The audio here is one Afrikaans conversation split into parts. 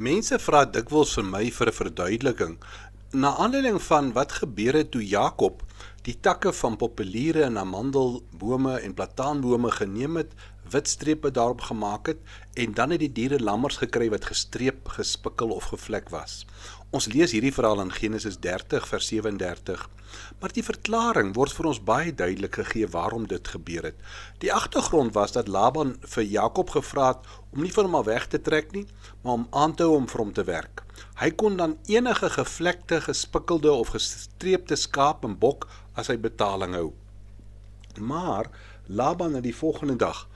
Mense vra dikwels vir my vir 'n verduideliking, na aanleiding van wat gebeur het toe Jakob die takke van populiere en amandelbome en plataanbome geneem het, wit strepe daarop gemaak het, en dan het die diere lammers gekry wat gestreep, gespikkel of gevlek was. Ons lees hierdie verhaal in Genesis 30 vers 37, maar die verklaring word vir ons baie duidelik gegee waarom dit gebeur het. Die agtergrond was dat Laban vir Jakob gevra het om nie van hom af weg te trek nie, maar om aan te hou om vir hom te werk. Hy kon dan enige gevlekte, gespikkelde of gestreepte skaap en bok as hy betaling hou. Maar Laban het die volgende dag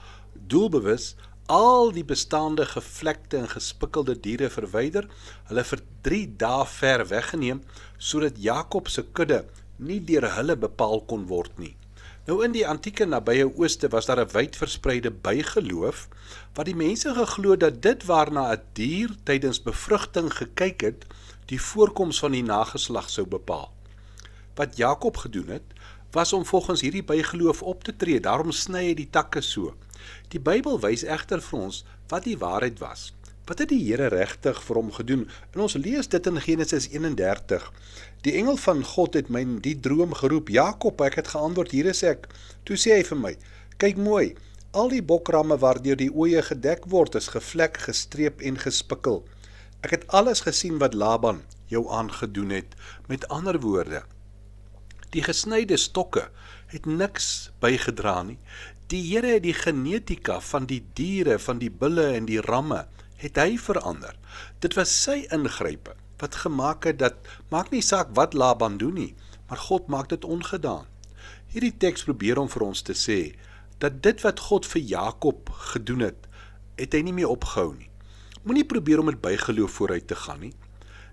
doelbewus al die bestaande gevlekte en gespikkelde diere verwyder, hulle vir 3 dae ver weggeneem, sodat Jakob se kudde nie deur hulle bepaal kon word nie. Nou in die antieke nabye ooste was daar 'n wyd verspreide bygeloof, wat die mense geglo dat dit waarna 'n dier tydens bevrugting gekyk het, die voorkoms van die nageslag sou bepaal. Wat Jakob gedoen het, was om volgens hierdie bygeloof op te tree, daarom sny hy die takke so. Die Bybel wys egter vir ons wat die waarheid was. Wat het die Here regtig vir hom gedoen? En ons lees dit in Genesis 31. Die engel van God het my in die droom geroep, Jakob, ek het geantwoord, hier is ek. Toe sê hy vir my, kyk mooi, al die bokramme waardeur die oeye gedek word, is gevlek, gestreep en gespikkel. Ek het alles gesien wat Laban jou aangedoen het. Met ander woorde, die gesnyde stokke het niks bygedra nie. Die Here het die genetika van die diere, van die bulle en die ramme, het hy verander. Dit was sy ingrype wat gemaak het dat, maak nie saak wat Laban doen nie, maar God maak dit ongedaan. Hierdie teks probeer om vir ons te sê, dat dit wat God vir Jakob gedoen het, het hy nie meer opgehou nie. Moenie probeer om met bygeloof vooruit te gaan nie.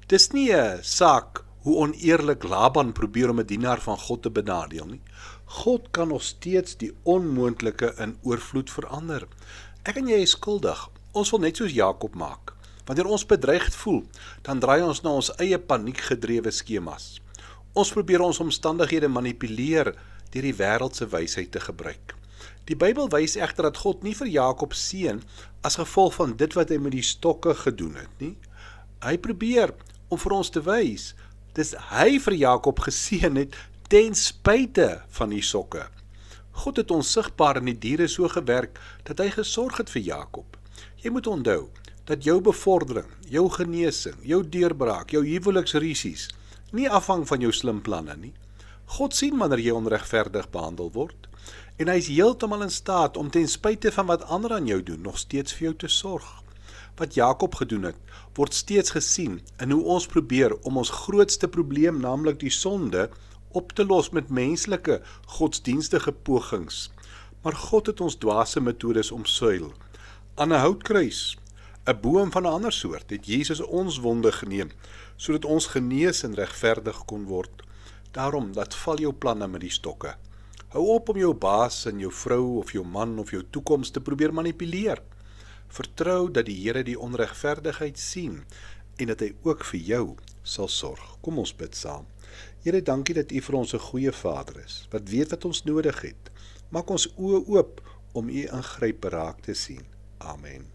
Dis nie 'n saak hoe oneerlik Laban probeer om 'n dienaar van God te benadeel nie. God kan nog steeds die onmoontlike in oorvloed verander. Ek en jy is skuldig. Ons wil net soos Jakob maak. Wanneer ons bedreigd voel, dan draai ons na ons eie paniekgedrewe skemas. Ons probeer ons omstandighede manipuleer deur die wêreldse wysheid te gebruik. Die Bybel wys egter dat God nie vir Jakob seën as gevolg van dit wat hy met die stokke gedoen het nie. Hy probeer om vir ons te wys, dis hy vir Jakob geseën het ten spyte van die sokke. God het onsigbaar in die diere so gewerk dat hy gesorg het vir Jakob. Jy moet onthou dat jou bevordering, jou genesing, jou deurbraak, jou huweliksrissies nie afhang van jou slim planne nie. God sien wanneer jy onregverdig behandel word, en hy is heeltemal in staat om ten spyte van wat ander aan jou doen, nog steeds vir jou te sorg. Wat Jakob gedoen het, word steeds gesien in hoe ons probeer om ons grootste probleem, naamlik die sonde, op te los met menslike, godsdienstige pogings. Maar God het ons dwaase metodes omsuil. Aan 'n houtkruis, 'n boom van 'n ander soort, het Jesus ons wonde geneem, sodat ons genees en regverdig kon word. Daarom, laat val jou planne met die stokke. Hou op om jou baas en jou vrou of jou man of jou toekoms te probeer manipuleer. Vertrou dat die Here die onregverdigheid sien en dat hy ook vir jou sal sorg. Kom ons bid saam. Here, dankie dat U vir ons 'n goeie Vader is, wat weet wat ons nodig het. Maak ons oë oop om U ingrype raak te sien. Amen.